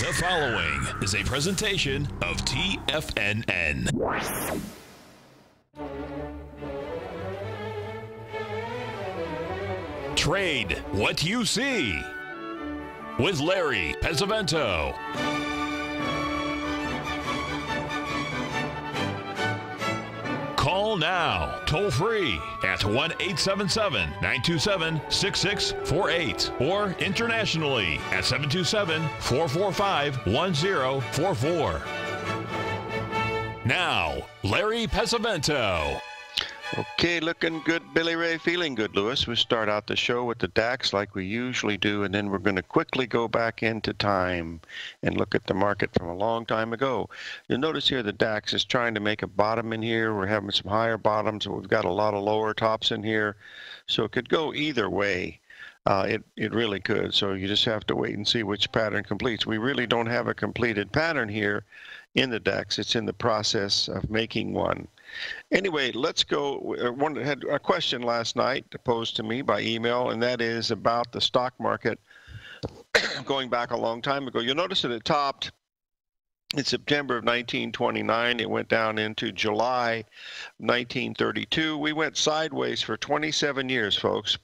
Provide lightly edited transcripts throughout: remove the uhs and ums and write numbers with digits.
The following is a presentation of TFNN. Trade what you see with Larry Pesavento. Call now, toll free at 1-877-927-6648 or internationally at 727-445-1044. Now, Larry Pesavento. Okay, looking good, Billy Ray. Feeling good, Lewis. We start out the show with the DAX like we usually do, and then we're going to quickly go back into time and look at the market from a long time ago. You'll notice here the DAX is trying to make a bottom in here. We're having some higher bottoms, but we've got a lot of lower tops in here. So it could go either way. It really could. So you just have to wait and see which pattern completes. We really don't have a completed pattern here in the DAX. It's in the process of making one. Anyway, let's go. One had a question last night posed to me by email, and that is about the stock market going back a long time ago. You'll notice that it topped in September of 1929. It went down into July 1932. We went sideways for 27 years, folks.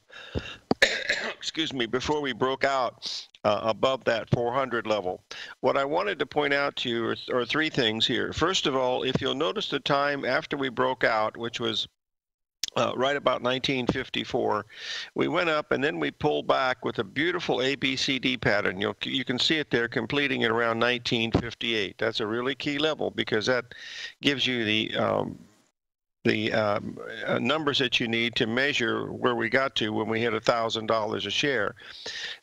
Excuse me, before we broke out above that 400 level. What I wanted to point out to you are three things here. First of all, if you'll notice the time after we broke out, which was right about 1954, we went up and then we pulled back with a beautiful ABCD pattern. You can see it there completing at around 1958. That's a really key level because that gives you the numbers that you need to measure where we got to when we hit $1,000 a share.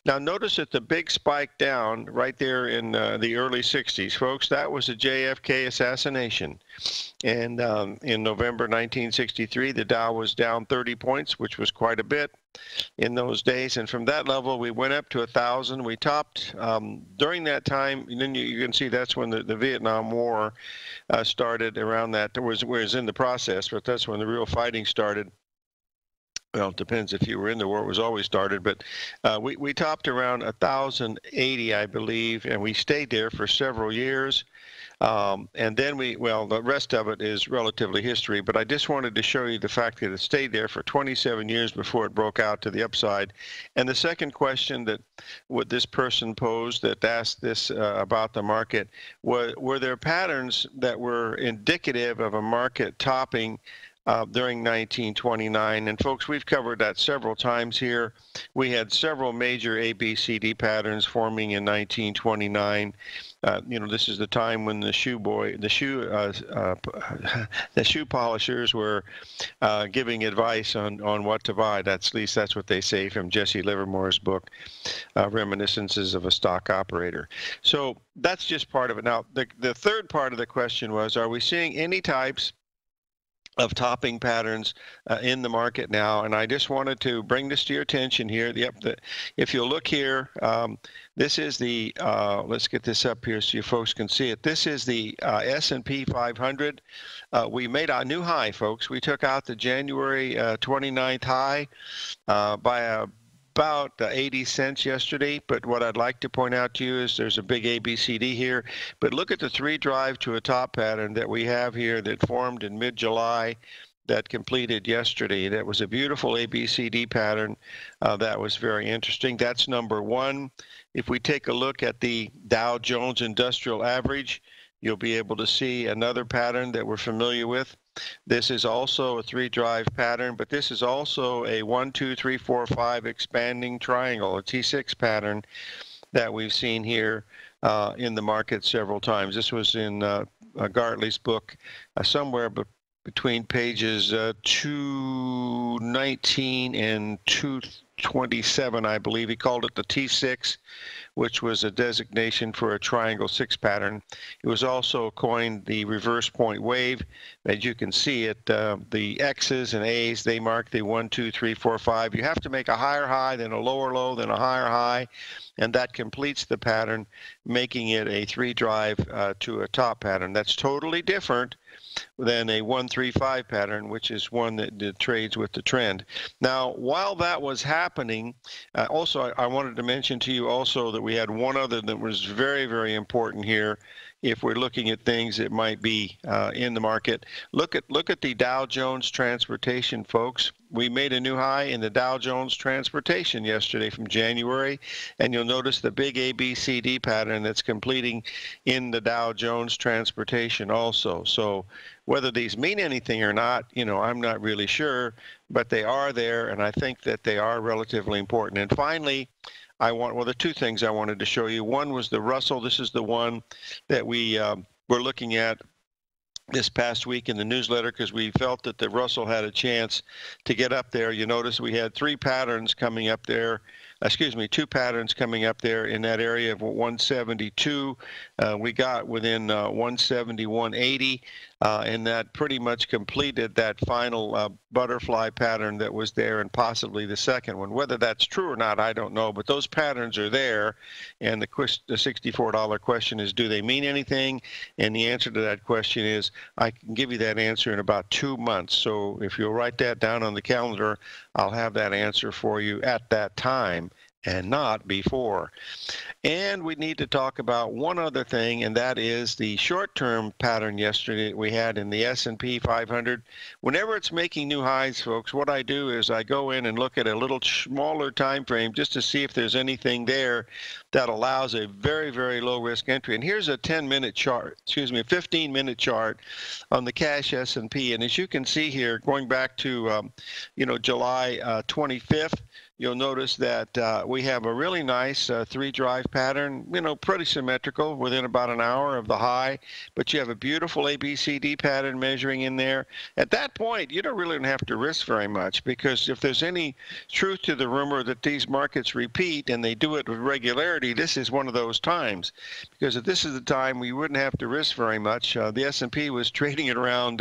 Now notice that the big spike down right there in the early 60s, folks, that was the JFK assassination. And in November 1963, the Dow was down 30 points, which was quite a bit in those days. And from that level, we went up to 1,000. We topped during that time. And then you can see that's when the Vietnam War started around that. It was in the process, but that's when the real fighting started. Well, it depends if you were in the war. It was always started, but we topped around 1,080, I believe, and we stayed there for several years. And then the rest of it is relatively history, but I just wanted to show you the fact that it stayed there for 27 years before it broke out to the upside. And the second question that what this person posed that asked this about the market, were there patterns that were indicative of a market topping during 1929? And folks, we've covered that several times here. We had several major ABCD patterns forming in 1929. This is the time when the shoe polishers were giving advice on what to buy. At least that's what they say from Jesse Livermore's book, Reminiscences of a Stock Operator. So that's just part of it. Now, the third part of the question was, are we seeing any types of topping patterns in the market now? And I just wanted to bring this to your attention here. If you'll look here, this is the, let's get this up here so you folks can see it. This is the S&P 500. We made a new high, folks. We took out the January 29th high by about 80 cents yesterday, but what I'd like to point out to you is there's a big ABCD here, but look at the three drive to a top pattern that we have here that formed in mid-July that completed yesterday. That was a beautiful ABCD pattern that was very interesting. That's number one. If we take a look at the Dow Jones Industrial Average, you'll be able to see another pattern that we're familiar with. This is also a three-drive pattern, but this is also a 1, 2, 3, 4, 5 expanding triangle, a T6 pattern that we've seen here in the market several times. This was in Gartley's book somewhere between pages 219 and 227, I believe. He called it the T6, which was a designation for a triangle 6 pattern. It was also coined the reverse point wave. As you can see it, the X's and A's, they mark the 1, 2, 3, 4, 5. You have to make a higher high, then a lower low, then a higher high, and that completes the pattern, making it a three-drive to a top pattern. That's totally different than a 1-3-5 pattern, which is one that trades with the trend. Now, while that was happening, happening. Also, I wanted to mention to you also that we had one other that was very, very important here. If we're looking at things that might be in the market, look at the Dow Jones Transportation, folks. We made a new high in the Dow Jones Transportation yesterday from January, and you'll notice the big ABCD pattern that's completing in the Dow Jones Transportation also. So whether these mean anything or not, I'm not really sure, but they are there, and I think that they are relatively important. And finally, there are two things I wanted to show you. One was the Russell. This is the one that we were looking at this past week in the newsletter because we felt that the Russell had a chance to get up there. You notice we had two patterns coming up there in that area of 172. We got within 170, 180, and that pretty much completed that final butterfly pattern that was there, and possibly the second one. Whether that's true or not, I don't know, but those patterns are there, and the $64 question is, do they mean anything? And the answer to that question is, I can give you that answer in about 2 months. So if you'll write that down on the calendar, I'll have that answer for you at that time and not before. And we need to talk about one other thing, and that is the short-term pattern yesterday that we had in the S&P 500. Whenever it's making new highs, folks, what I do is I go in and look at a little smaller time frame just to see if there's anything there that allows a very, very low-risk entry. And here's a 10-minute chart, a 15-minute chart on the cash S&P. And as you can see here, going back to July 25th, you'll notice that we have a really nice three-drive pattern, pretty symmetrical within about an hour of the high, but you have a beautiful ABCD pattern measuring in there. At that point, you don't really have to risk very much, because if there's any truth to the rumor that these markets repeat and they do it with regularity, this is one of those times, because if this is the time we wouldn't have to risk very much. The S&P was trading at around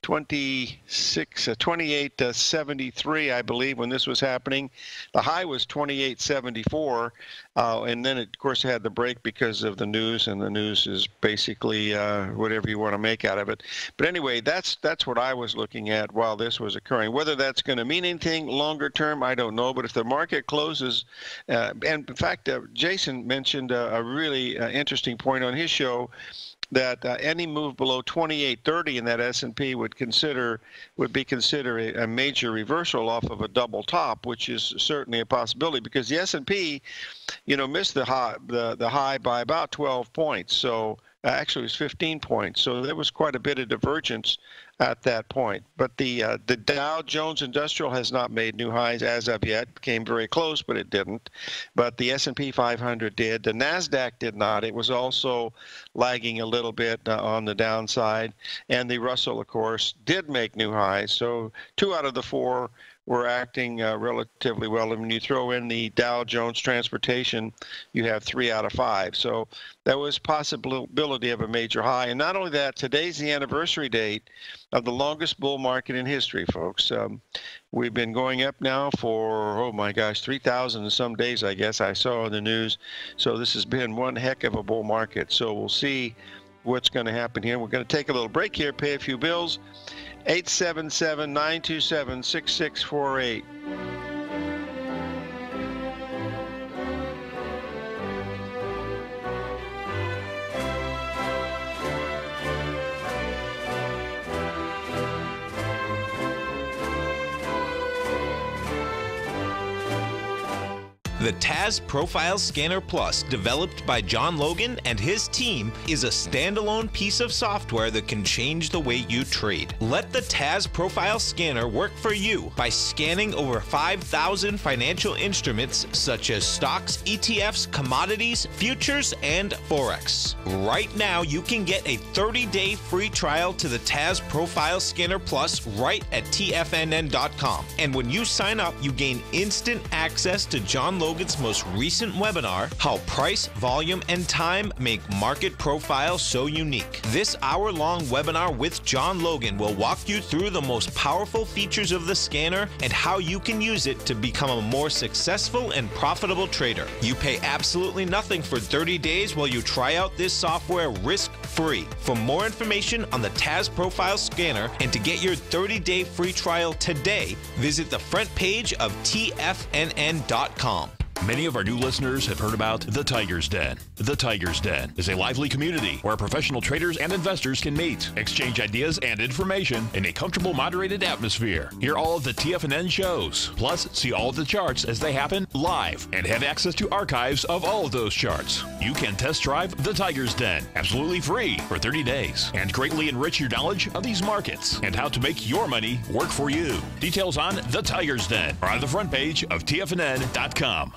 28.73, I believe, when this was happening. The high was 28.74, and then it, of course, had the break because of the news, and the news is basically whatever you want to make out of it. But anyway, that's what I was looking at while this was occurring. Whether that's going to mean anything longer term, I don't know. But if the market closes, and in fact, Jason mentioned a really interesting point on his show, that any move below 28.30 in that S&P would be considered a major reversal off of a double top, which is certainly a possibility, because the S&P, missed the high by about 12 points. So actually it was 15 points. So there was quite a bit of divergence at that point. But the Dow Jones Industrial has not made new highs as of yet. It came very close, but it didn't. But the S&P 500 did. The NASDAQ did not. It was also lagging a little bit on the downside. And the Russell, of course, did make new highs. So 2 out of the 4 were acting relatively well. And when you throw in the Dow Jones Transportation, you have 3 out of 5. So there was possibility of a major high. And not only that, today's the anniversary date of the longest bull market in history, folks. We've been going up now for, 3,000 and some days, I guess I saw in the news. So this has been one heck of a bull market. So we'll see what's going to happen here. We're going to take a little break here, pay a few bills. 877-927-6648. The TAS Profile Scanner Plus, developed by John Logan and his team, is a standalone piece of software that can change the way you trade. Let the TAS Profile Scanner work for you by scanning over 5,000 financial instruments such as stocks, ETFs, commodities, futures, and Forex. Right now, you can get a 30-day free trial to the TAS Profile Scanner Plus right at TFNN.com. And when you sign up, you gain instant access to John Logan Logan's most recent webinar, How Price, Volume, and Time Make Market Profiles So Unique. This hour-long webinar with John Logan will walk you through the most powerful features of the scanner and how you can use it to become a more successful and profitable trader. You pay absolutely nothing for 30 days while you try out this software risk-free. For more information on the TAS Profile Scanner and to get your 30-day free trial today, visit the front page of TFNN.com. Many of our new listeners have heard about The Tiger's Den. The Tiger's Den is a lively community where professional traders and investors can meet, exchange ideas and information in a comfortable, moderated atmosphere. Hear all of the TFNN shows, plus see all of the charts as they happen live and have access to archives of all of those charts. You can test drive The Tiger's Den absolutely free for 30 days and greatly enrich your knowledge of these markets and how to make your money work for you. Details on The Tiger's Den are on the front page of TFNN.com.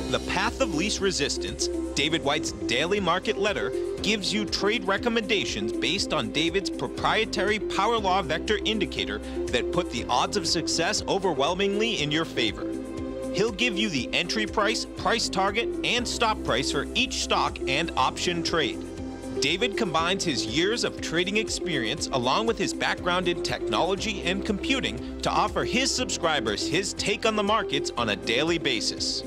The Path of Least Resistance, David White's daily market letter, gives you trade recommendations based on David's proprietary Power Law Vector indicator that put the odds of success overwhelmingly in your favor. He'll give you the entry price, price target, and stop price for each stock and option trade. David combines his years of trading experience along with his background in technology and computing to offer his subscribers his take on the markets on a daily basis.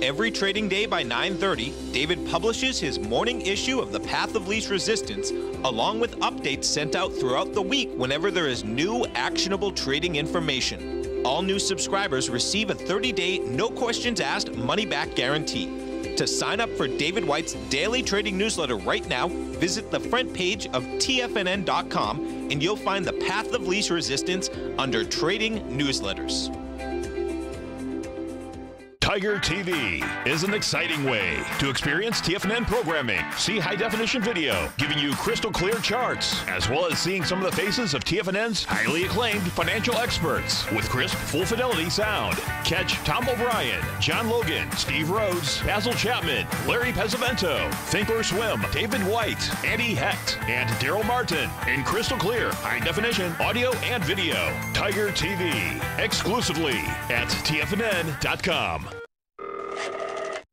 Every trading day by 9:30, David publishes his morning issue of The Path of Least Resistance, along with updates sent out throughout the week whenever there is new actionable trading information. All new subscribers receive a 30-day, no questions asked, money-back guarantee. To sign up for David White's daily trading newsletter right now, visit the front page of TFNN.com and you'll find The Path of Least Resistance under Trading Newsletters. Tiger TV is an exciting way to experience TFNN programming. See high-definition video, giving you crystal clear charts, as well as seeing some of the faces of TFNN's highly acclaimed financial experts with crisp, full-fidelity sound. Catch Tom O'Brien, John Logan, Steve Rhodes, Basil Chapman, Larry Pesavento, Think or Swim, David White, Andy Hecht, and Daryl Martin in crystal clear, high-definition audio and video. Tiger TV, exclusively at TFNN.com.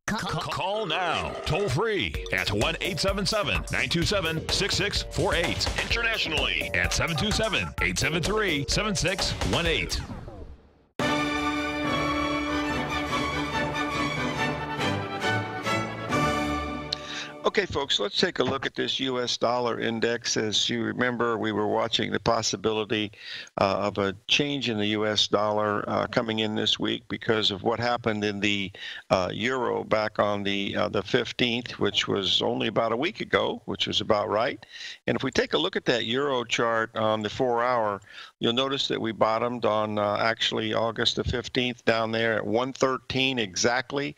Call now, toll free at 1-877-927-6648. Internationally at 727-873-7618. Okay, folks, let's take a look at this U.S. dollar index. As you remember, we were watching the possibility of a change in the U.S. dollar coming in this week because of what happened in the euro back on the 15th, which was only about a week ago, which was about right. And if we take a look at that euro chart on the 4-hour, you'll notice that we bottomed on actually August the 15th down there at 113 exactly.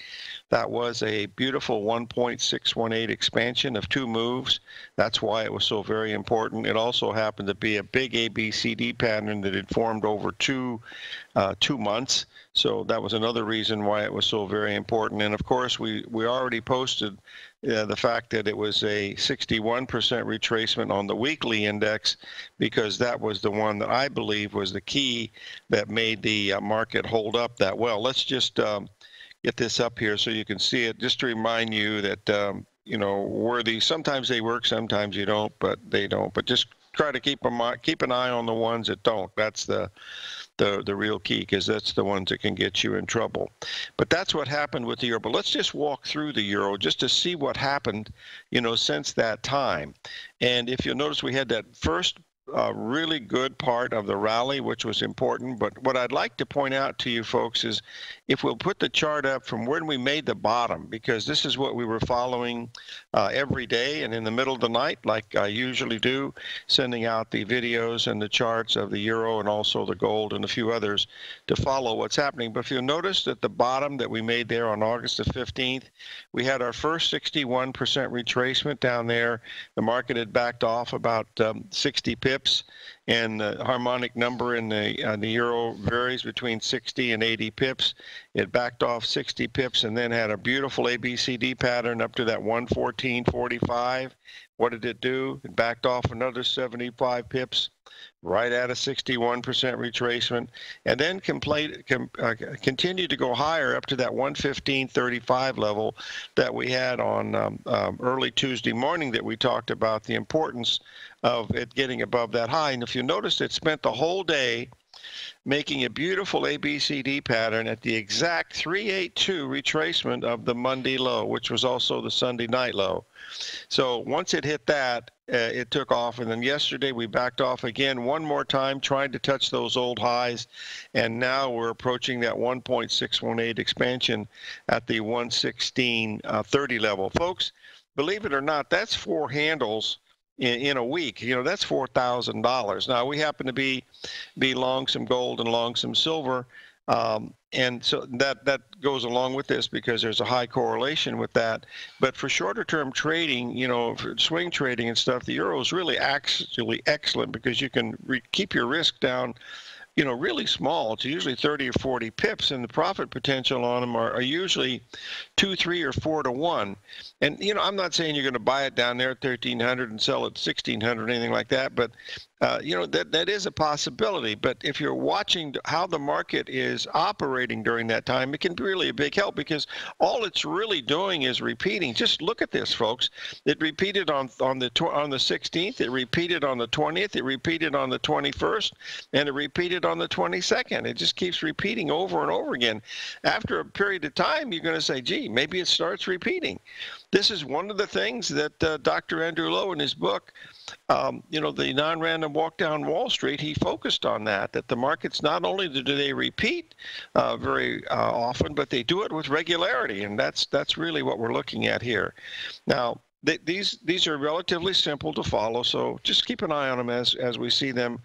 That was a beautiful 1.618 expansion of 2 moves. That's why it was so very important. It also happened to be a big ABCD pattern that had formed over two months. So that was another reason why it was so very important. And of course, we already posted the fact that it was a 61% retracement on the weekly index, because that was the one that I believe was the key that made the market hold up that well. Let's just get this up here so you can see it, just to remind you that you know, sometimes they work, sometimes you don't, but they don't. But just try to keep an eye on the ones that don't. That's the real key, because that's the ones that can get you in trouble. But that's what happened with the euro. But let's just walk through the euro just to see what happened, you know, since that time. And if you'll notice, we had that first really good part of the rally, which was important. But what I'd like to point out to you folks is, if we'll put the chart up from when we made the bottom, because this is what we were following every day and in the middle of the night, like I usually do, sending out the videos and the charts of the euro and also the gold and a few others to follow what's happening. But if you'll notice at the bottom that we made there on August the 15th, we had our first 61% retracement down there. The market had backed off about 60 pips, and the harmonic number in the euro varies between 60 and 80 pips. It backed off 60 pips and then had a beautiful ABCD pattern up to that 114.45. What did it do? It backed off another 75 pips, right at a 61% retracement, and then continue to go higher up to that 115.35 level that we had on early Tuesday morning that we talked about the importance of it getting above that high. And if you notice, it spent the whole day making a beautiful ABCD pattern at the exact 382 retracement of the Monday low, which was also the Sunday night low. So once it hit that, it took off. And then yesterday we backed off again one more time, trying to touch those old highs. And now we're approaching that 1.618 expansion at the 116.30 level. Folks, believe it or not, that's 4 handles in a week. You know, that's $4,000. Now, we happen to be long some gold and long some silver. And so that goes along with this because there's a high correlation with that. But for shorter term trading, you know, for swing trading and stuff, the euro is really actually excellent because you can keep your risk down, you know, really small. It's usually 30 or 40 pips, and the profit potential on them are usually 2, 3, or 4 to 1. And, you know, I'm not saying you're going to buy it down there at 1,300 and sell it at 1,600 or anything like that, but you know, that is a possibility. But if you're watching how the market is operating during that time, it can be really a big help because all it's really doing is repeating. Just look at this, folks. It repeated on the 16th. It repeated on the 20th. It repeated on the 21st, and it repeated on the 22nd. It just keeps repeating over and over again. After a period of time, you're going to say, gee, maybe it starts repeating. This is one of the things that Dr. Andrew Lowe in his book, you know, the non-random walk down Wall Street, he focused on that the markets, not only do they repeat very often, but they do it with regularity. And that's really what we're looking at here. Now, these are relatively simple to follow, so just keep an eye on them as we see them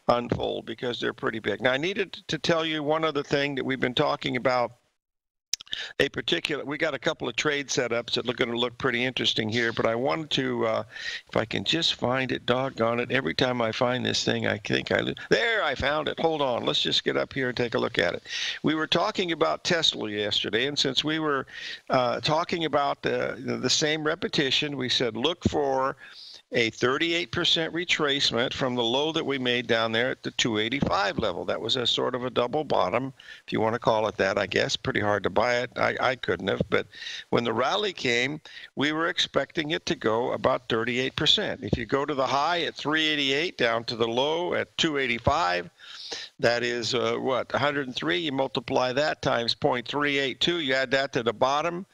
unfold because they're pretty big. Now, I needed to tell you one other thing that we've been talking about. We got a couple of trade setups that are going to look pretty interesting here, but I wanted to, if I can just find it, doggone it, every time I find this thing, I think I lose. There, I found it. Hold on. Let's just get up here and take a look at it. We were talking about Tesla yesterday, and since we were talking about the same repetition, we said look for a 38% retracement from the low that we made down there at the 285 level. That was a sort of a double bottom, if you want to call it that, I guess. Pretty hard to buy it. I couldn't have. But when the rally came, we were expecting it to go about 38%. If you go to the high at 388 down to the low at 285, that is, 103. You multiply that times 0.382. You add that to the bottom.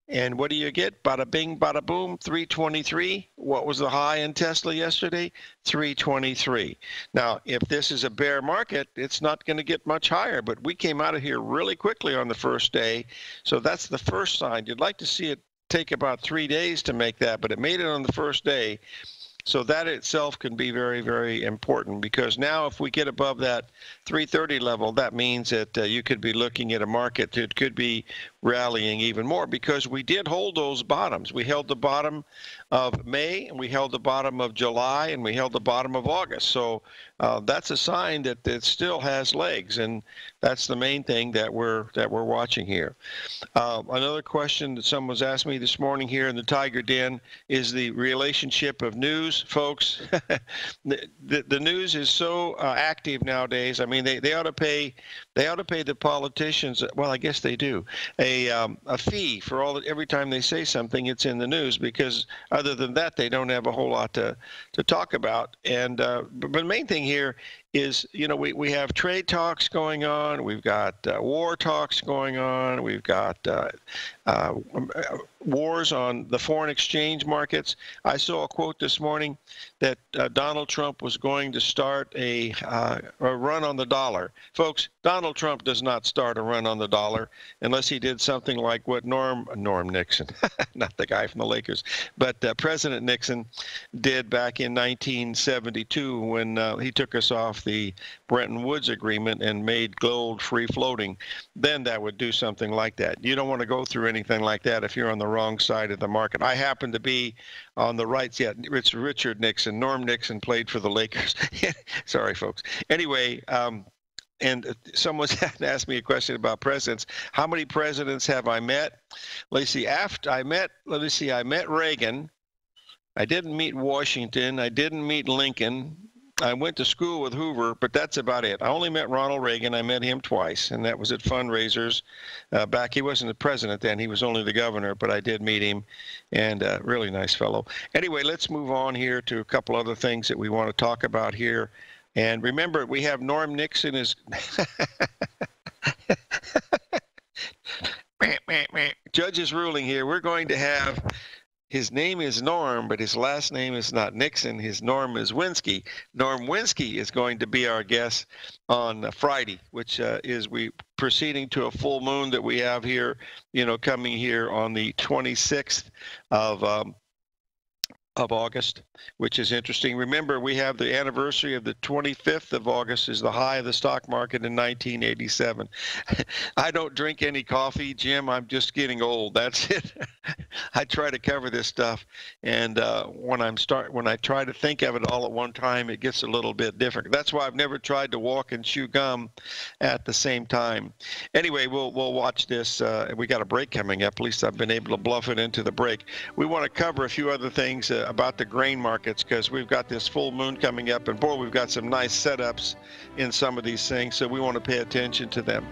And what do you get? Bada bing, bada boom, 323. What was the high in Tesla yesterday? 323. Now, if this is a bear market, it's not going to get much higher. But we came out of here really quickly on the first day. So that's the first sign. You'd like to see it take about 3 days to make that, but it made it on the first day. So that itself can be very, very important because now if we get above that 330 level, that means that you could be looking at a market that could be rallying even more because we did hold those bottoms. We held the bottom of May, and we held the bottom of July, and we held the bottom of August. So that's a sign that it still has legs, and that's the main thing that we're watching here. Another question that someone's asked me this morning here in the Tiger Den is the relationship of news, folks. the news is so active nowadays. I mean, they ought to pay the politicians. Well, I guess they do a fee for every time they say something, it's in the news because other than that, they don't have a whole lot to talk about. And but the main thing here is, you know, we have trade talks going on. We've got war talks going on. We've got wars on the foreign exchange markets. I saw a quote this morning that Donald Trump was going to start a run on the dollar. Folks, Donald Trump does not start a run on the dollar unless he did something like what Norm Nixon, not the guy from the Lakers, but President Nixon did back in 1972 when he took us off the Bretton Woods Agreement and made gold free floating. Then that would do something like that. You don't want to go through anything like that if you're on the wrong side of the market. I happen to be on the right. Yeah, it's Richard Nixon. Norm Nixon played for the Lakers. Sorry, folks. Anyway, and someone's asked me a question about presidents. How many presidents have I met? Let's see. I met Reagan. I didn't meet Washington. I didn't meet Lincoln. I went to school with Hoover, but that's about it. I only met Ronald Reagan. I met him twice, and that was at fundraisers back. He wasn't the president then. He was only the governor, but I did meet him, and really nice fellow. Anyway, let's move on here to a couple other things that we want to talk about here. And remember, we have Norm Nixon is Judge is ruling here. We're going to have, his name is Norm, but his last name is not Nixon. His Norm is Winsky. Norm Winsky is going to be our guest on Friday, which is we proceeding to a full moon that we have here, coming here on the 26th of August, which is interesting. Remember, we have the anniversary of the 25th of August is the high of the stock market in 1987. I don't drink any coffee, Jim. I'm just getting old. That's it. I try to cover this stuff, and when I try to think of it all at one time, it gets a little bit different. That's why I've never tried to walk and chew gum at the same time. Anyway, we'll watch this. We got a break coming up. At least I've been able to bluff it into the break. We want to cover a few other things about the grain markets, because we've got this full moon coming up, and boy, we've got some nice setups in some of these things, so we want to pay attention to them.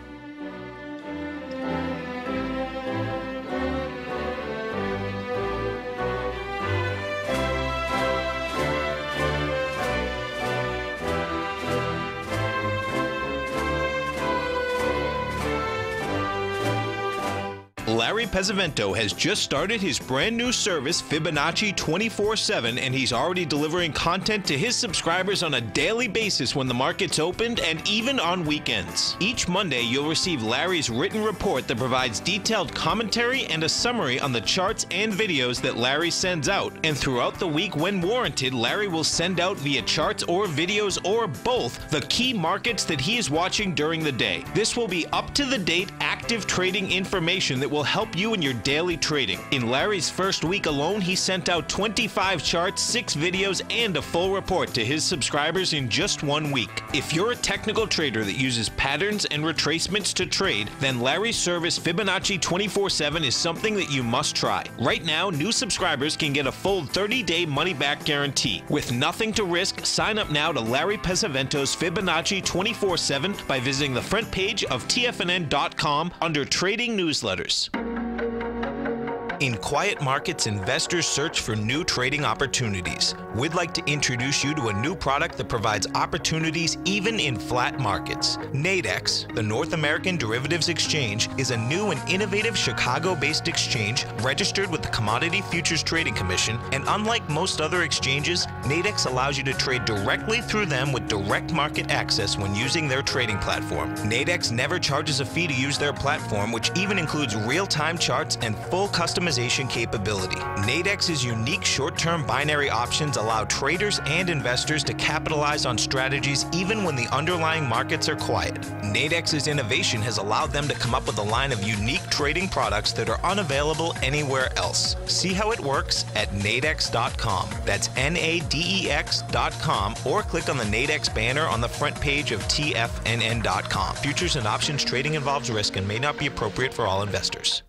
Larry Pesavento has just started his brand new service, Fibonacci 24/7, and he's already delivering content to his subscribers on a daily basis when the market's opened and even on weekends. Each Monday, you'll receive Larry's written report that provides detailed commentary and a summary on the charts and videos that Larry sends out. And throughout the week, when warranted, Larry will send out via charts or videos or both the key markets that he is watching during the day. This will be up-to-the-date, active trading information that will help you in your daily trading. In Larry's first week alone, he sent out 25 charts, 6 videos, and a full report to his subscribers in just 1 week. If you're a technical trader that uses patterns and retracements to trade, then Larry's service Fibonacci 24/7 is something that you must try. Right now, new subscribers can get a full 30-day money-back guarantee. With nothing to risk, sign up now to Larry Pesavento's Fibonacci 24/7 by visiting the front page of TFNN.com under Trading Newsletters. In quiet markets, investors search for new trading opportunities. We'd like to introduce you to a new product that provides opportunities even in flat markets. Nadex, the North American Derivatives Exchange, is a new and innovative Chicago-based exchange registered with the Commodity Futures Trading Commission, and unlike most other exchanges, Nadex allows you to trade directly through them with direct market access when using their trading platform. Nadex never charges a fee to use their platform, which even includes real-time charts and full customization capability. Nadex's unique short-term binary options allow traders and investors to capitalize on strategies even when the underlying markets are quiet. Nadex's innovation has allowed them to come up with a line of unique trading products that are unavailable anywhere else. See how it works at nadex.com. That's NADEX.com, or click on the Nadex banner on the front page of TFNN.com. Futures and options trading involves risk and may not be appropriate for all investors.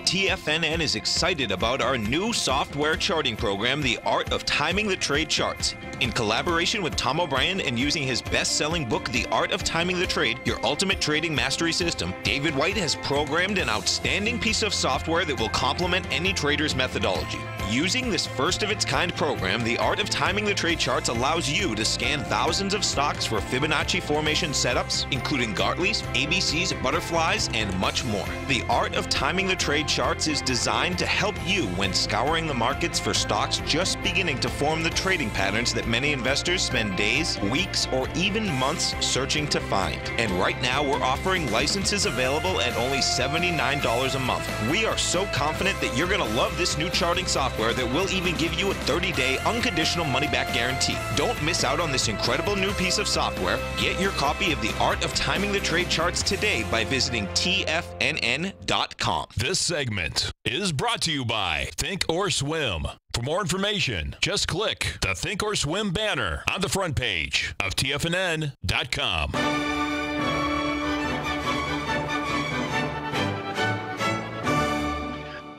TFNN is excited about our new software charting program, The Art of Timing the Trade Charts. In collaboration with Tom O'Brien and using his best-selling book, The Art of Timing the Trade, Your Ultimate Trading Mastery System, David White has programmed an outstanding piece of software that will complement any trader's methodology. Using this first-of-its-kind program, The Art of Timing the Trade Charts allows you to scan thousands of stocks for Fibonacci formation setups, including Gartleys, ABCs, butterflies, and much more. The Art of Timing the Trade Charts is designed to help you when scouring the markets for stocks just beginning to form the trading patterns that many investors spend days, weeks, or even months searching to find. And right now, we're offering licenses available at only $79 a month. We are so confident that you're going to love this new charting software that will even give you a 30-day unconditional money-back guarantee. Don't miss out on this incredible new piece of software. Get your copy of The Art of Timing the Trade Charts today by visiting TFNN.com. This segment is brought to you by Think or Swim. For more information, just click the Think or Swim banner on the front page of TFNN.com.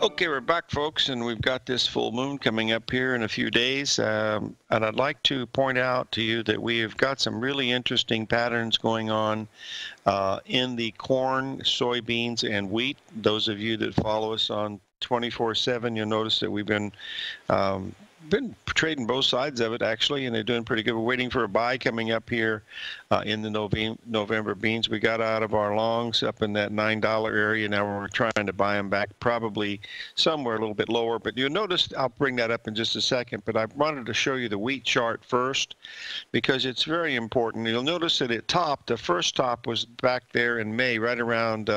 Okay, we're back, folks, and we've got this full moon coming up here in a few days. And I'd like to point out to you that we have got some really interesting patterns going on in the corn, soybeans, and wheat. Those of you that follow us on 24/7, you'll notice that we've been trading both sides of it, actually, and they're doing pretty good. We're waiting for a buy coming up here in the November beans. We got out of our longs up in that $9 area. Now we're trying to buy them back probably somewhere a little bit lower. But you'll notice, I'll bring that up in just a second, but I wanted to show you the wheat chart first because it's very important. You'll notice that it topped. The first top was back there in May, right around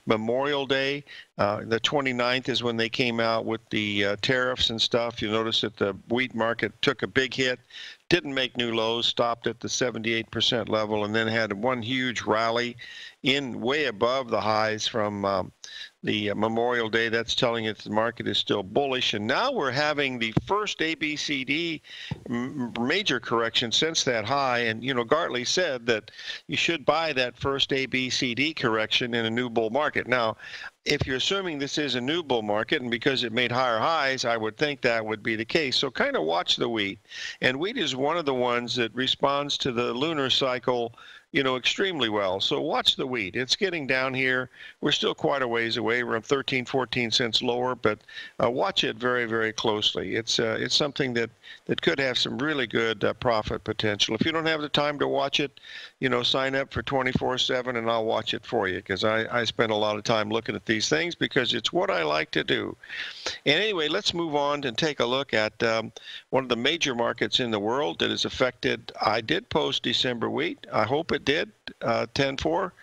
Memorial Day. The 29th is when they came out with the tariffs and stuff. You'll notice that the wheat market took a big hit, didn't make new lows, stopped at the 78% level, and then had one huge rally in way above the highs from the Memorial Day. That's telling us the market is still bullish. And now we're having the first ABCD major correction since that high. And, you know, Gartley said that you should buy that first ABCD correction in a new bull market. Now, if you're assuming this is a new bull market, and because it made higher highs, I would think that would be the case. So kind of watch the wheat. And wheat is one of the ones that responds to the lunar cycle, you know, extremely well. So watch the wheat. It's getting down here. We're still quite a ways away. We're 13, 14 cents lower, but watch it very, very closely. It's something that could have some really good profit potential. If you don't have the time to watch it, you know, sign up for 24/7 and I'll watch it for you, because I spend a lot of time looking at these things because it's what I like to do. And anyway, let's move on and take a look at one of the major markets in the world that is affected. I did post December wheat. I hope it did, 10-4.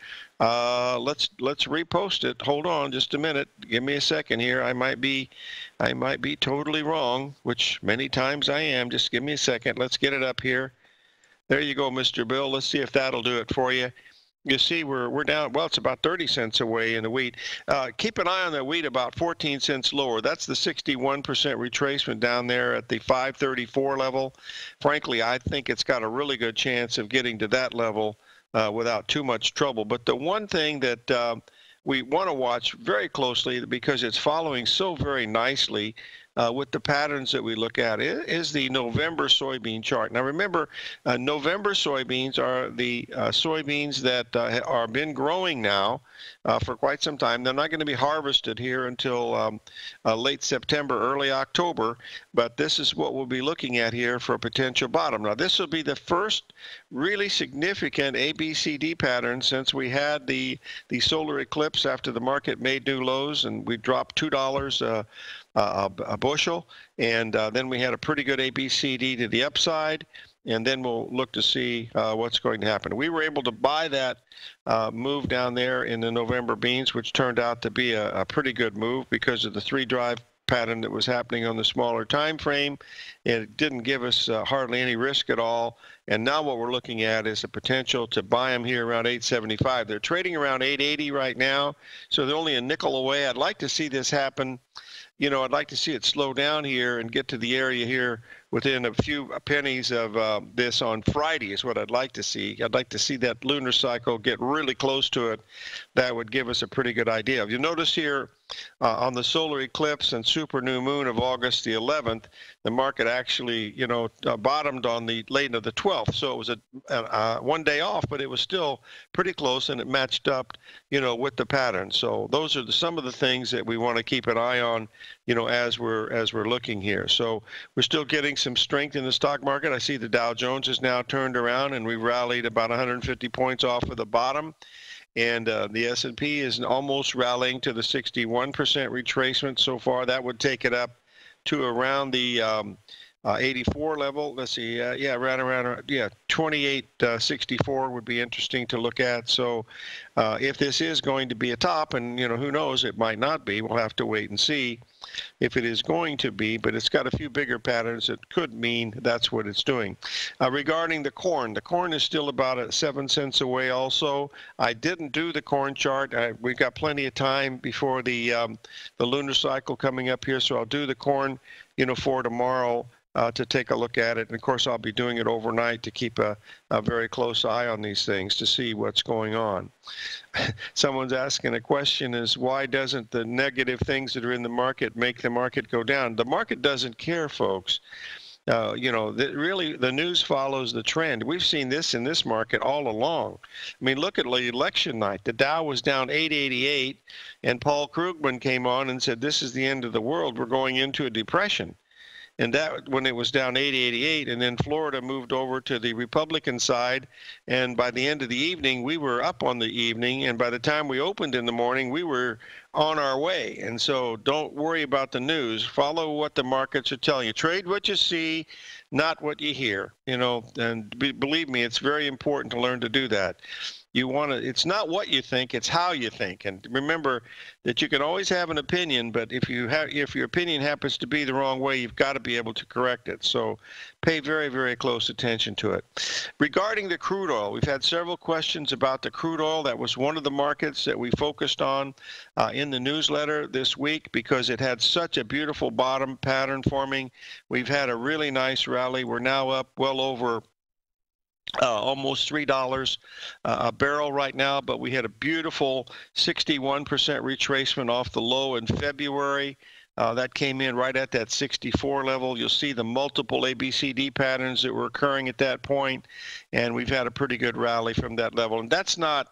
Let's repost it. Hold on just a minute. Give me a second here. I might be totally wrong, which many times I am. Just give me a second. Let's get it up here. There you go, Mr. Bill. Let's see if that'll do it for you. You see, we're down. Well, it's about 30 cents away in the wheat. Keep an eye on the wheat, about 14 cents lower. That's the 61% retracement down there at the 534 level. Frankly, I think it's got a really good chance of getting to that level without too much trouble. But the one thing that we want to watch very closely, because it's following so very nicely with the patterns that we look at, is the November soybean chart. Now remember, November soybeans are the soybeans that are been growing now for quite some time. They're not going to be harvested here until late September, early October, but this is what we'll be looking at here for a potential bottom. Now this will be the first really significant ABCD pattern since we had the solar eclipse after the market made new lows and we dropped $2 a bushel, and then we had a pretty good ABCD to the upside, and then we'll look to see what's going to happen. We were able to buy that move down there in the November beans, which turned out to be a pretty good move because of the three-drive pattern that was happening on the smaller time frame. It didn't give us hardly any risk at all. And now what we're looking at is the potential to buy them here around 875. They're trading around 880 right now, so they're only a nickel away. I'd like to see this happen. You know, I'd like to see it slow down here and get to the area here within a few pennies of this on Friday is what I'd like to see. I'd like to see that lunar cycle get really close to it. That would give us a pretty good idea. If you notice here on the solar eclipse and super new moon of August the 11th, the market actually, you know, bottomed on the late of the 12th. So it was a 1 day off, but it was still pretty close, and it matched up, you know, with the pattern. So those are some of the things that we want to keep an eye on, you know, as we're looking here. So we're still getting some strength in the stock market. I see the Dow Jones is now turned around, and we rallied about 150 points off of the bottom. And the S&P is almost rallying to the 61% retracement so far. That would take it up to around the 84 level. Let's see, yeah, around 2864 would be interesting to look at. So if this is going to be a top, and you know, who knows, it might not be. We'll have to wait and see if it is going to be, but it's got a few bigger patterns that could mean that's what it's doing. Regarding the corn is still about 7 cents away also. I didn't do the corn chart. We've got plenty of time before the lunar cycle coming up here, so I'll do the corn, you know, for tomorrow. to take a look at it. And of course, I'll be doing it overnight to keep a very close eye on these things to see what's going on. Someone's asking a question is, why doesn't the negative things that are in the market make the market go down? The market doesn't care, folks. Really, the news follows the trend. We've seen this in this market all along. I mean, look at the election night. The Dow was down 888, and Paul Krugman came on and said, this is the end of the world. We're going into a depression. And that when it was down 888, and then Florida moved over to the Republican side, and by the end of the evening, we were up on the evening, and by the time we opened in the morning, we were on our way. And so don't worry about the news. Follow what the markets are telling you. Trade what you see, not what you hear. And believe me, it's very important to learn to do that. It's not what you think, it's how you think. And remember that you can always have an opinion, but if your opinion happens to be the wrong way, you've got to be able to correct it. So pay very, very close attention to it. Regarding the crude oil, we've had several questions about the crude oil. That was one of the markets that we focused on in the newsletter this week because it had such a beautiful bottom pattern forming. We've had a really nice rally. We're now up well over almost $3 a barrel right now, but we had a beautiful 61% retracement off the low in February. That came in right at that 64 level. You'll see the multiple ABCD patterns that were occurring at that point, and we've had a pretty good rally from that level. And that's not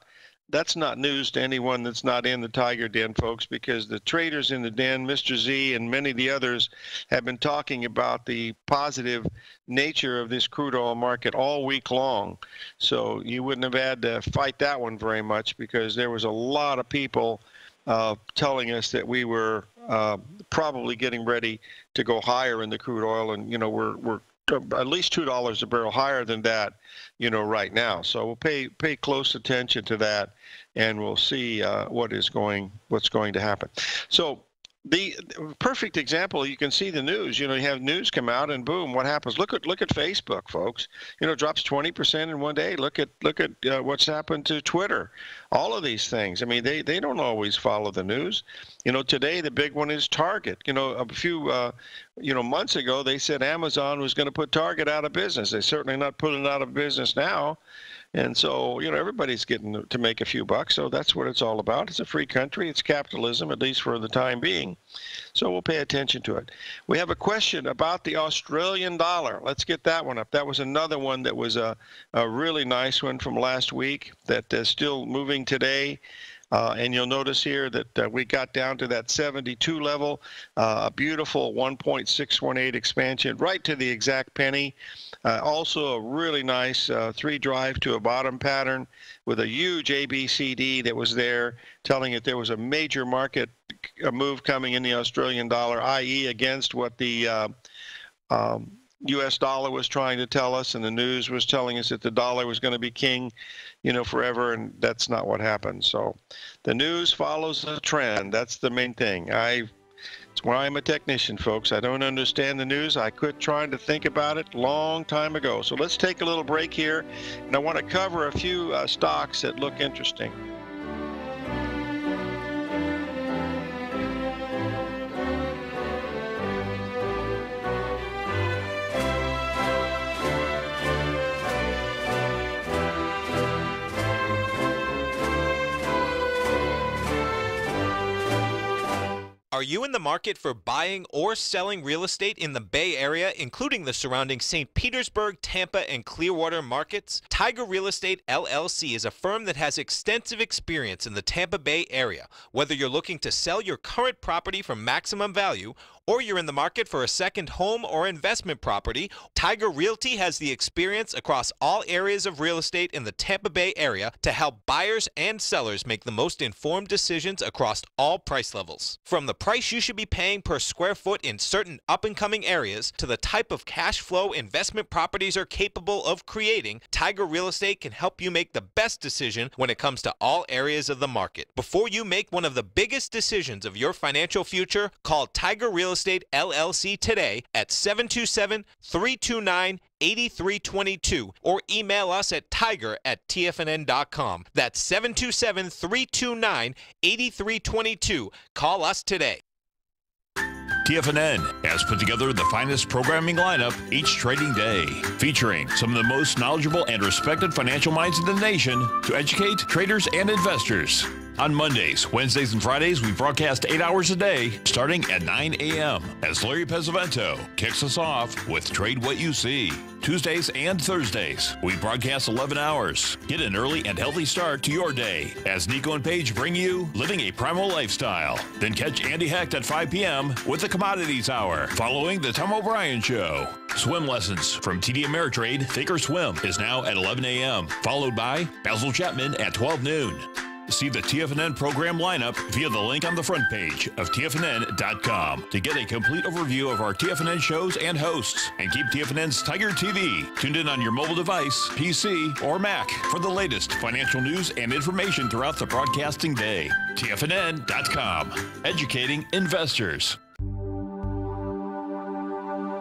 news to anyone that's not in the Tiger Den, folks, because the traders in the den, Mr. Z and many of the others, have been talking about the positive nature of this crude oil market all week long. So you wouldn't have had to fight that one very much because there was a lot of people telling us that we were probably getting ready to go higher in the crude oil, and we're at least $2 a barrel higher than that, right now. So we'll pay close attention to that, and we'll see what's going to happen. So the perfect example, you can see the news. You have news come out, and boom, what happens? Look at Facebook, folks. It drops 20% in one day. Look at what's happened to Twitter. All of these things. I mean, they don't always follow the news. Today the big one is Target. A few months ago they said Amazon was going to put Target out of business. They're certainly not putting it out of business now. And so, everybody's getting to make a few bucks. So that's what it's all about. It's a free country. It's capitalism, at least for the time being. So we'll pay attention to it. We have a question about the Australian dollar. Let's get that one up. That was another one that was a really nice one from last week that is still moving today. And you'll notice here that we got down to that 72 level, a beautiful 1.618 expansion right to the exact penny. Also a really nice 3 drive to a bottom pattern with a huge ABCD that was there telling it there was a major market move coming in the Australian dollar, i.e. against what the U.S. dollar was trying to tell us, and the news was telling us that the dollar was going to be king, forever, and that's not what happened. So the news follows the trend. That's the main thing. It's why I'm a technician, folks. I don't understand the news. I quit trying to think about it a long time ago. So let's take a little break here, and I want to cover a few stocks that look interesting. Are you in the market for buying or selling real estate in the Bay Area, including the surrounding St. Petersburg, Tampa, and Clearwater markets? Tiger Real Estate LLC is a firm that has extensive experience in the Tampa Bay area. Whether you're looking to sell your current property for maximum value, or you're in the market for a second home or investment property, Tiger Realty has the experience across all areas of real estate in the Tampa Bay area to help buyers and sellers make the most informed decisions across all price levels. From the price you should be paying per square foot in certain up-and-coming areas to the type of cash flow investment properties are capable of creating, Tiger Real Estate can help you make the best decision when it comes to all areas of the market. Before you make one of the biggest decisions of your financial future, call Tiger Real Estate LLC today at 727-329-8322 or email us at tiger@tfnn.com. That's 727-329-8322. Call us today. TFNN has put together the finest programming lineup each trading day, featuring some of the most knowledgeable and respected financial minds in the nation to educate traders and investors. On Mondays, Wednesdays, and Fridays, we broadcast 8 hours a day, starting at 9 a.m. as Larry Pesavento kicks us off with Trade What You See. Tuesdays and Thursdays, we broadcast 11 hours. Get an early and healthy start to your day as Nico and Paige bring you Living a Primal Lifestyle. Then catch Andy Hecht at 5 p.m. with the Commodities Hour, following the Tom O'Brien Show. Swim lessons from TD Ameritrade Thinkorswim is now at 11 a.m., followed by Basil Chapman at 12 noon. See the TFNN program lineup via the link on the front page of TFNN.com to get a complete overview of our TFNN shows and hosts. And keep TFNN's Tiger TV tuned in on your mobile device, PC, or Mac for the latest financial news and information throughout the broadcasting day. TFNN.com, educating investors.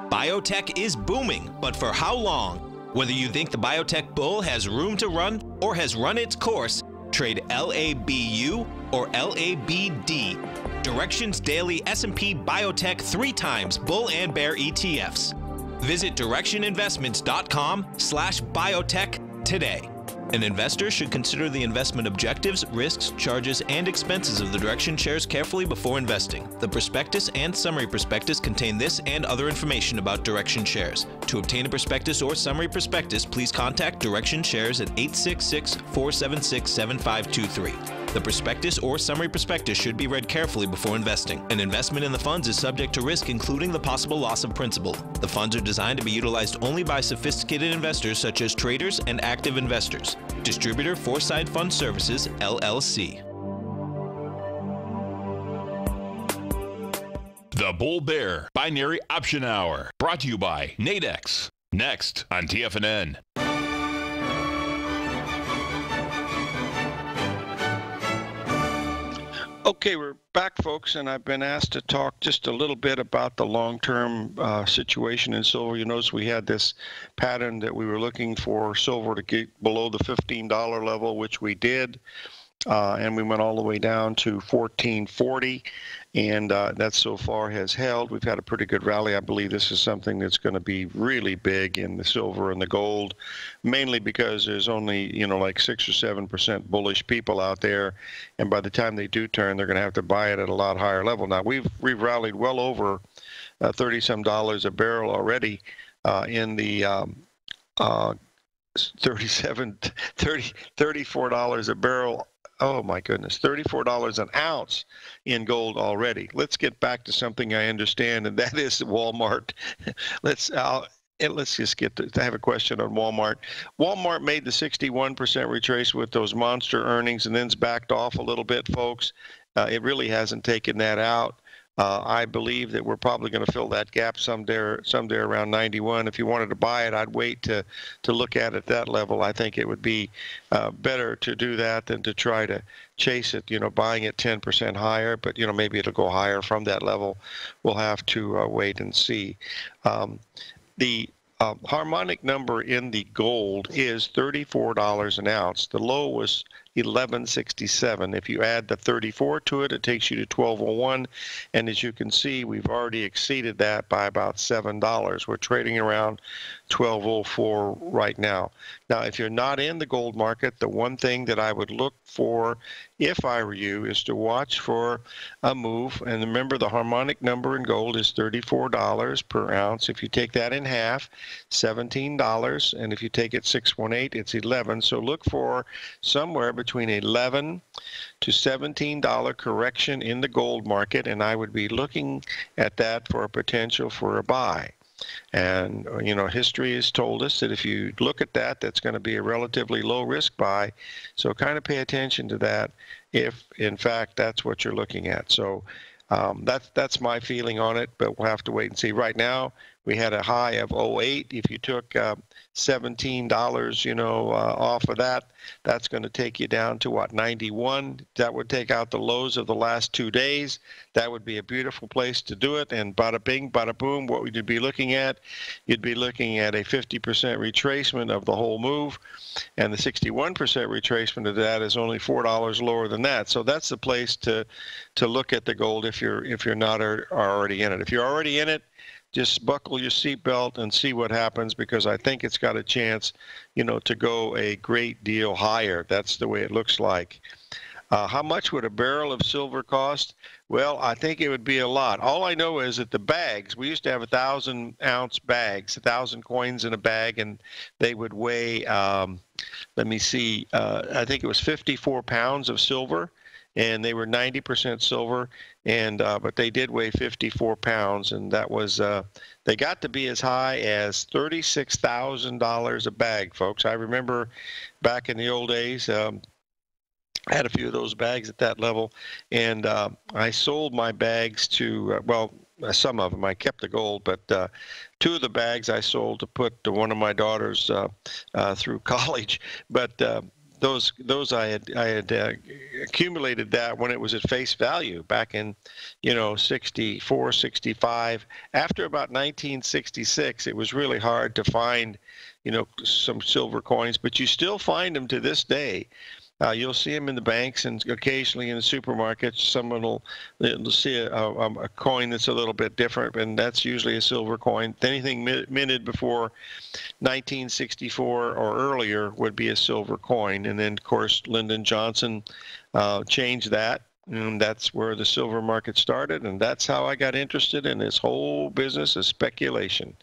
Biotech is booming, but for how long? Whether you think the biotech bull has room to run or has run its course, trade LABU or LABD. Directions Daily S&P Biotech 3 times bull and bear ETFs. Visit directioninvestments.com/biotech today. An investor should consider the investment objectives, risks, charges, and expenses of the Direction shares carefully before investing. The prospectus and summary prospectus contain this and other information about Direction shares. To obtain a prospectus or summary prospectus, please contact Direction shares at 866-476-7523. The prospectus or summary prospectus should be read carefully before investing. An investment in the funds is subject to risk, including the possible loss of principal. The funds are designed to be utilized only by sophisticated investors such as traders and active investors. Distributor Foreside Fund Services, LLC. The Bull Bear Binary Option Hour, brought to you by Nadex. Next on TFNN. Okay, we're back, folks, and I've been asked to talk just a little bit about the long-term situation in silver. You notice we had this pattern that we were looking for silver to get below the $15 level, which we did, and we went all the way down to $14.40, and that so far has held. We've had a pretty good rally. I believe this is something that's going to be really big in the silver and the gold, mainly because there's only, like 6 or 7% bullish people out there, and by the time they do turn, they're going to have to buy it at a lot higher level. Now, we've rallied well over $30-some a barrel already in the $34 a barrel. Oh, my goodness, $34 an ounce in gold already. Let's get back to something I understand, and that is Walmart. Let's just get to I have a question on Walmart. Walmart made the 61% retrace with those monster earnings and then's backed off a little bit, folks. It really hasn't taken that out. I believe that we're probably going to fill that gap someday around 91. If you wanted to buy it, I'd wait to look at it at that level. I think it would be better to do that than to try to chase it, buying it 10% higher, but, maybe it'll go higher from that level. We'll have to wait and see. The harmonic number in the gold is $34 an ounce. The low was $11.67. If you add the 34 to it, it takes you to $12.01. And as you can see, we've already exceeded that by about $7. We're trading around $12.04 right now. Now, if you're not in the gold market, the one thing that I would look for, if I were you, is to watch for a move. And remember, the harmonic number in gold is $34 per ounce. If you take that in half, $17. And if you take it 618, it's 11. So look for somewhere between $11 to $17 correction in the gold market, and I would be looking at that for a potential for a buy. And, history has told us that if you look at that, that's going to be a relatively low risk buy. So kind of pay attention to that if, in fact, that's what you're looking at. So that's my feeling on it, but we'll have to wait and see. Right now, We had a high of 08. If you took $17, off of that, that's going to take you down to what, 91? That would take out the lows of the last 2 days. That would be a beautiful place to do it. And bada bing, bada boom, what would you be looking at? You'd be looking at a 50% retracement of the whole move, and the 61% retracement of that is only $4 lower than that. So that's the place to look at the gold if you're not already in it. If you're already in it, just buckle your seatbelt and see what happens, because I think it's got a chance, to go a great deal higher. That's the way it looks like. How much would a barrel of silver cost? Well, I think it would be a lot. All I know is that the bags, we used to have 1,000-ounce bags, 1,000 coins in a bag, and they would weigh, let me see, I think it was 54 pounds of silver, and they were 90% silver, and but they did weigh 54 pounds, and that was, they got to be as high as $36,000 a bag, folks. I remember back in the old days, I had a few of those bags at that level, and I sold my bags to, some of them. I kept the gold, but 2 of the bags I sold to put to one of my daughters through college. But those I had accumulated that when it was at face value back in 64, 65. After about 1966, it was really hard to find some silver coins, but you still find them to this day. You'll see them in the banks and occasionally in the supermarkets. Someone will see a coin that's a little bit different, and that's usually a silver coin. Anything minted before 1964 or earlier would be a silver coin. And then, of course, Lyndon Johnson changed that, and that's where the silver market started, and that's how I got interested in this whole business of speculation.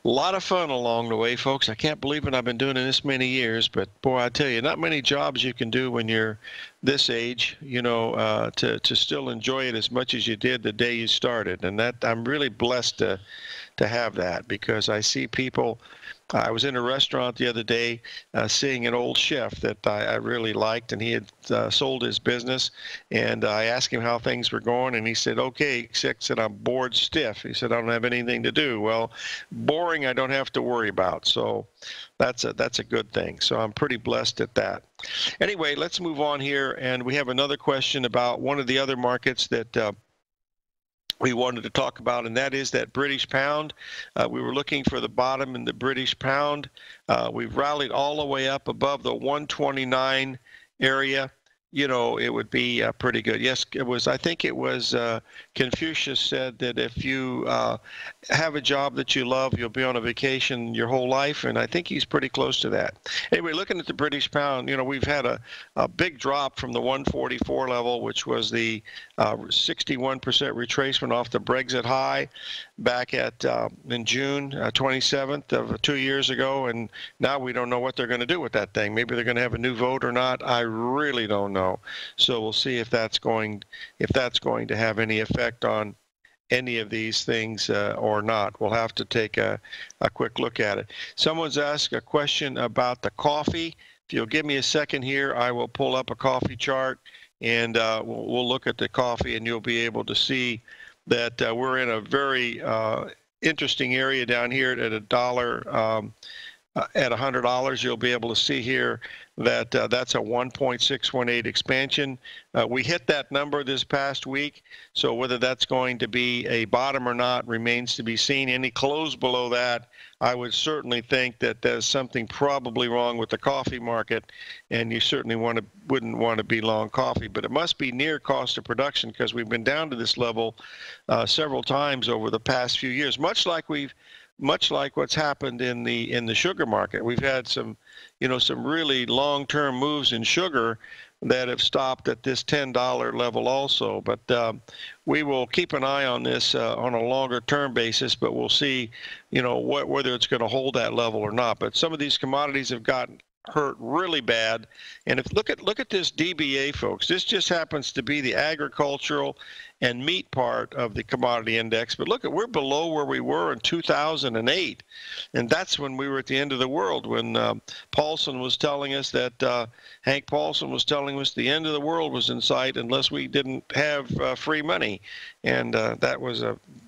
A lot of fun along the way, folks. I can't believe it. I've been doing it this many years, but boy, I tell you, not many jobs you can do when you're this age, to still enjoy it as much as you did the day you started. And that I'm really blessed to have that, because I see people. I was in a restaurant the other day seeing an old chef that I really liked, and he had sold his business, and I asked him how things were going, and he said, okay, except that I'm bored stiff. He said, I don't have anything to do. Well, boring I don't have to worry about, so that's a good thing. So I'm pretty blessed at that. Anyway, let's move on here, and we have another question about one of the other markets that we wanted to talk about, and that is that British pound. We were looking for the bottom in the British pound. We've rallied all the way up above the 129 area. It would be pretty good. Yes, it was. I think it was Confucius said that if you have a job that you love, you'll be on a vacation your whole life, and I think he's pretty close to that. Anyway, looking at the British pound, we've had a big drop from the 144 level, which was the 61% retracement off the Brexit high back at in June 27th of 2 years ago, and now we don't know what they're going to do with that thing. Maybe they're going to have a new vote or not. I really don't know. So we'll see if that's going to have any effect on any of these things or not. We'll have to take a quick look at it. Someone's asked a question about the coffee. If you'll give me a second here, I will pull up a coffee chart, and we'll look at the coffee, and you'll be able to see that we're in a very interesting area down here at $1. At $100, you'll be able to see here that that's a 1.618 expansion. We hit that number this past week, so whether that's going to be a bottom or not remains to be seen. Any close below that, I would certainly think that there's something probably wrong with the coffee market, and you certainly wouldn't want to be long coffee. But it must be near cost of production, because we've been down to this level several times over the past few years, much like what's happened in the sugar market. We've had some really long-term moves in sugar that have stopped at this $10 level also. But we will keep an eye on this on a longer-term basis, but we'll see, whether it's going to hold that level or not. But some of these commodities have gotten hurt really bad. And look at this DBA, folks. This just happens to be the agricultural and meat part of the commodity index. But look, we're below where we were in 2008, and that's when we were at the end of the world, when Paulson was telling us that, Hank Paulson was telling us the end of the world was in sight unless we didn't have free money. And that was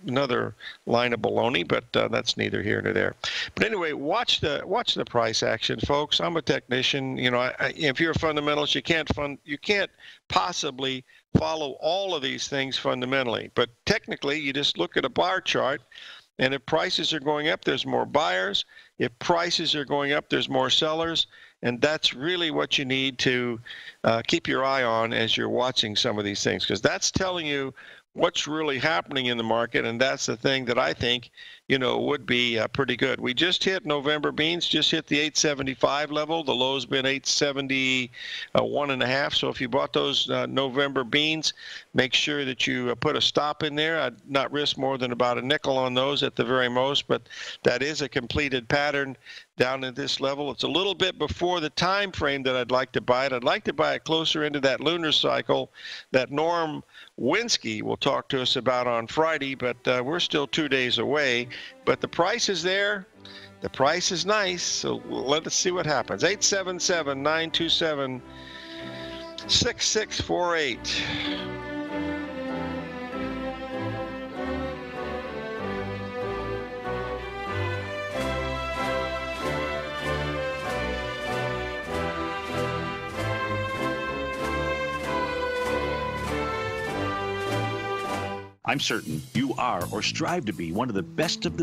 another line of baloney, but that's neither here nor there. But anyway, watch the price action, folks. I'm a technician. You know, if you're a fundamentalist, you can't possibly follow all of these things fundamentally. But technically, you just look at a bar chart, and if prices are going up, there's more buyers. If prices are going up, there's more sellers. And that's really what you need to keep your eye on as you're watching some of these things, because that's telling you what's really happening in the market, and that's the thing that I think, you know, would be pretty good. We just hit November beans, just hit the 875 level. The low's been 871.5. So if you bought those November beans, make sure that you put a stop in there. I'd not risk more than about a nickel on those at the very most, but that is a completed pattern down at this level. It's a little bit before the time frame that I'd like to buy it. I'd like to buy it closer into that lunar cycle that Norm Winsky will talk to us about on Friday, but we're still 2 days away. But the price is there. The price is nice, so let us see what happens. 877-927-6648. I'm certain you are or strive to be one of the best at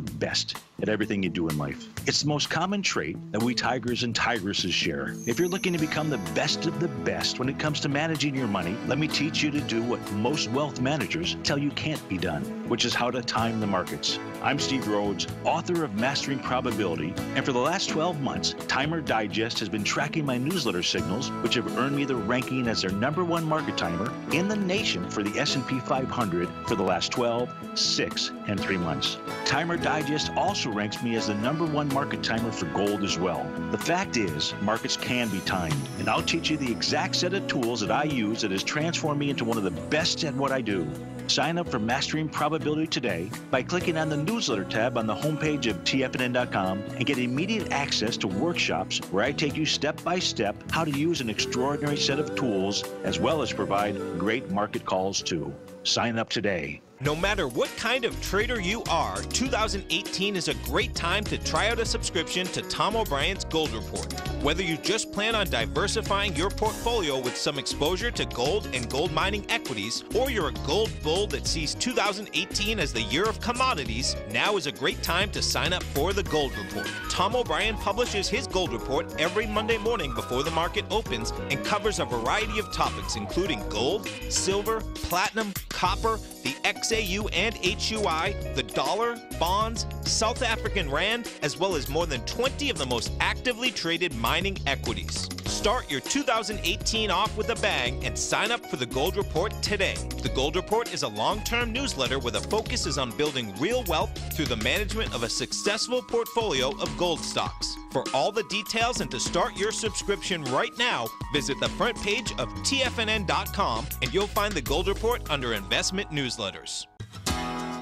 everything you do in life. It's the most common trait that we tigers and tigresses share. If you're looking to become the best of the best when it comes to managing your money, let me teach you to do what most wealth managers tell you can't be done, which is how to time the markets. I'm Steve Rhodes, author of Mastering Probability, and for the last 12 months, Timer Digest has been tracking my newsletter signals, which have earned me the ranking as their #1 market timer in the nation for the S&P 500 for the last 12, 6, and 3 months. Timer Digest also ranks me as the #1 market timer for gold as well. The fact is, markets can be timed, and I'll teach you the exact set of tools that I use that has transformed me into one of the best at what I do. Sign up for Mastering Probability today by clicking on the newsletter tab on the homepage of TFNN.com and get immediate access to workshops where I take you step by step how to use an extraordinary set of tools, as well as provide great market calls too. Sign up today. No matter what kind of trader you are, 2018 is a great time to try out a subscription to Tom O'Brien's Gold Report. Whether you just plan on diversifying your portfolio with some exposure to gold and gold mining equities, or you're a gold bull that sees 2018 as the year of commodities, now is a great time to sign up for the Gold Report. Tom O'Brien publishes his Gold Report every Monday morning before the market opens and covers a variety of topics including gold, silver, platinum, copper, the XAU and HUI, the dollar, bonds, South African rand, as well as more than 20 of the most actively traded mining equities. Start your 2018 off with a bang and sign up for the Gold Report today. The Gold Report is a long-term newsletter where the focus is on building real wealth through the management of a successful portfolio of gold stocks. For all the details and to start your subscription right now, visit the front page of TFNN.com and you'll find the Gold Report under Investment Newsletters.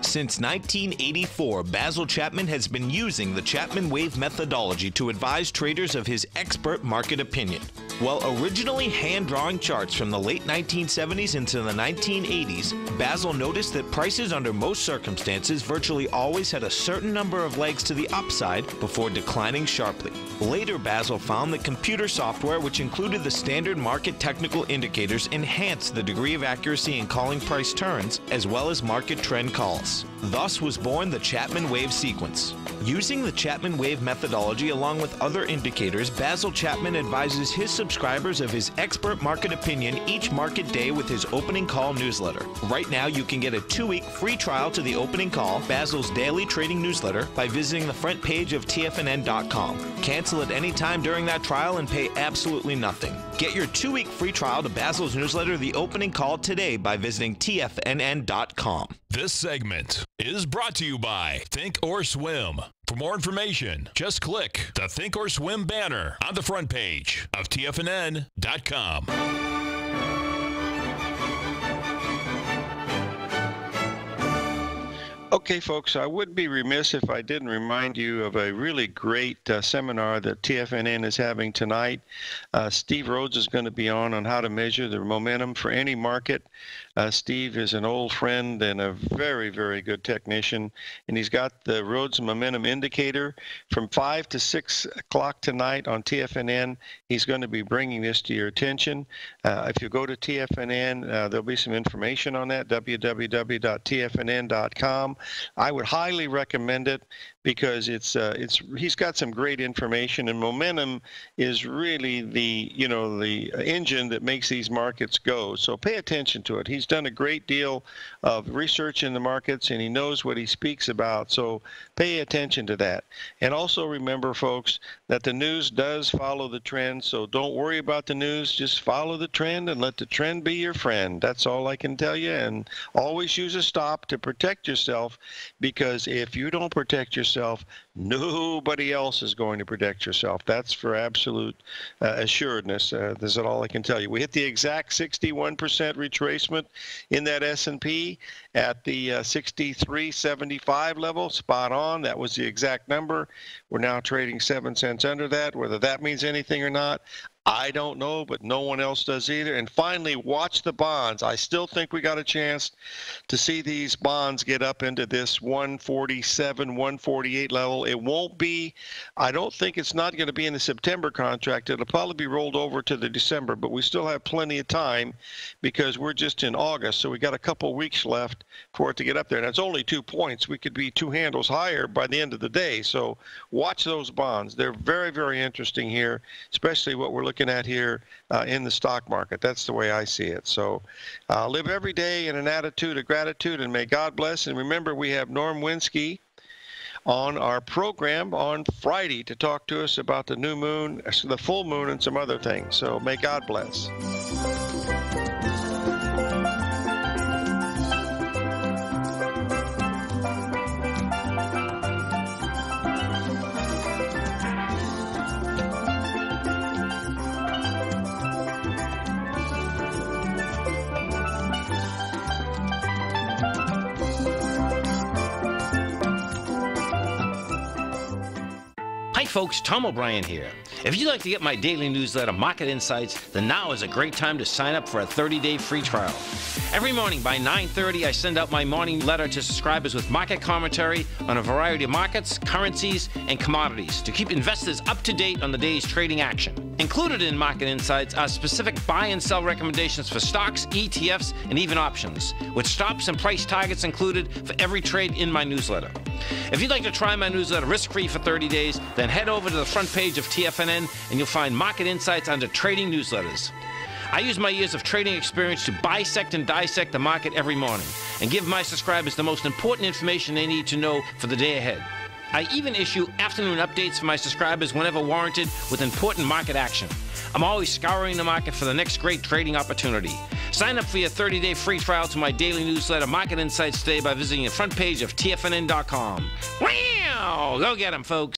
Since 1984, Basil Chapman has been using the Chapman Wave methodology to advise traders of his expert market opinion. While originally hand-drawing charts from the late 1970s into the 1980s, Basil noticed that prices under most circumstances virtually always had a certain number of legs to the upside before declining sharply. Later, Basil found that computer software, which included the standard market technical indicators, enhanced the degree of accuracy in calling price turns, as well as market trend calls. Thus was born the Chapman Wave sequence. Using the Chapman Wave methodology along with other indicators, Basil Chapman advises his subscribers of his expert market opinion each market day with his opening call newsletter. Right now, you can get a 2-week free trial to the opening call, Basil's daily trading newsletter, by visiting the front page of TFNN.com. Cancel at any time during that trial and pay absolutely nothing. Get your 2-week free trial to Basil's newsletter, The Opening Call, today by visiting TFNN.com. This segment is brought to you by Think or Swim. For more information, just click the Think or Swim banner on the front page of TFNN.com. Okay, folks, I would be remiss if I didn't remind you of a really great seminar that TFNN is having tonight. Steve Rhodes is going to be on how to measure the momentum for any market. Steve is an old friend and a very, very good technician, and he's got the Rhodes Momentum Indicator from 5 to 6 o'clock tonight on TFNN. He's going to be bringing this to your attention. If you go to TFNN, there'll be some information on that, www.tfnn.com. I would highly recommend it because he's got some great information, and momentum is really the engine that makes these markets go. So pay attention to it. He's done a great deal of research in the markets, and he knows what he speaks about. So pay attention to that. And also remember, folks, that the news does follow the trend. So don't worry about the news. Just follow the trend and let the trend be your friend. That's all I can tell you. And always use a stop to protect yourself, because if you don't protect yourself, nobody else is going to protect yourself. That's for absolute assuredness. This is all I can tell you. We hit the exact 61% retracement in that S&P at the 63.75 level, spot on. That was the exact number. We're now trading 7 cents under that. Whether that means anything or not, I don't know, but no one else does either. And finally, watch the bonds. I still think we got a chance to see these bonds get up into this 147, 148 level. It won't be, I don't think it's not going to be in the September contract. It'll probably be rolled over to the December, but we still have plenty of time because we're just in August. So we got a couple weeks left for it to get up there. And it's only 2 points. We could be 2 handles higher by the end of the day. So watch those bonds. They're very, very interesting here, especially what we're looking at here in the stock market. That's the way I see it. So live every day in an attitude of gratitude, and may God bless. And remember, we have Norm Winsky on our program on Friday to talk to us about the new moon, the full moon, and some other things. So may God bless. Hi folks, Tom O'Brien here. If you'd like to get my daily newsletter, Market Insights, then now is a great time to sign up for a 30-day free trial. Every morning by 9:30, I send out my morning letter to subscribers with market commentary on a variety of markets, currencies, and commodities to keep investors up to date on the day's trading action. Included in Market Insights are specific buy and sell recommendations for stocks, ETFs, and even options, with stops and price targets included for every trade in my newsletter. If you'd like to try my newsletter risk-free for 30 days, then head over to the front page of TFNN and you'll find Market Insights under Trading Newsletters. I use my years of trading experience to bisect and dissect the market every morning and give my subscribers the most important information they need to know for the day ahead. I even issue afternoon updates for my subscribers whenever warranted with important market action. I'm always scouring the market for the next great trading opportunity. Sign up for your 30-day free trial to my daily newsletter, Market Insights, today by visiting the front page of TFNN.com. Wow! Go get them, folks.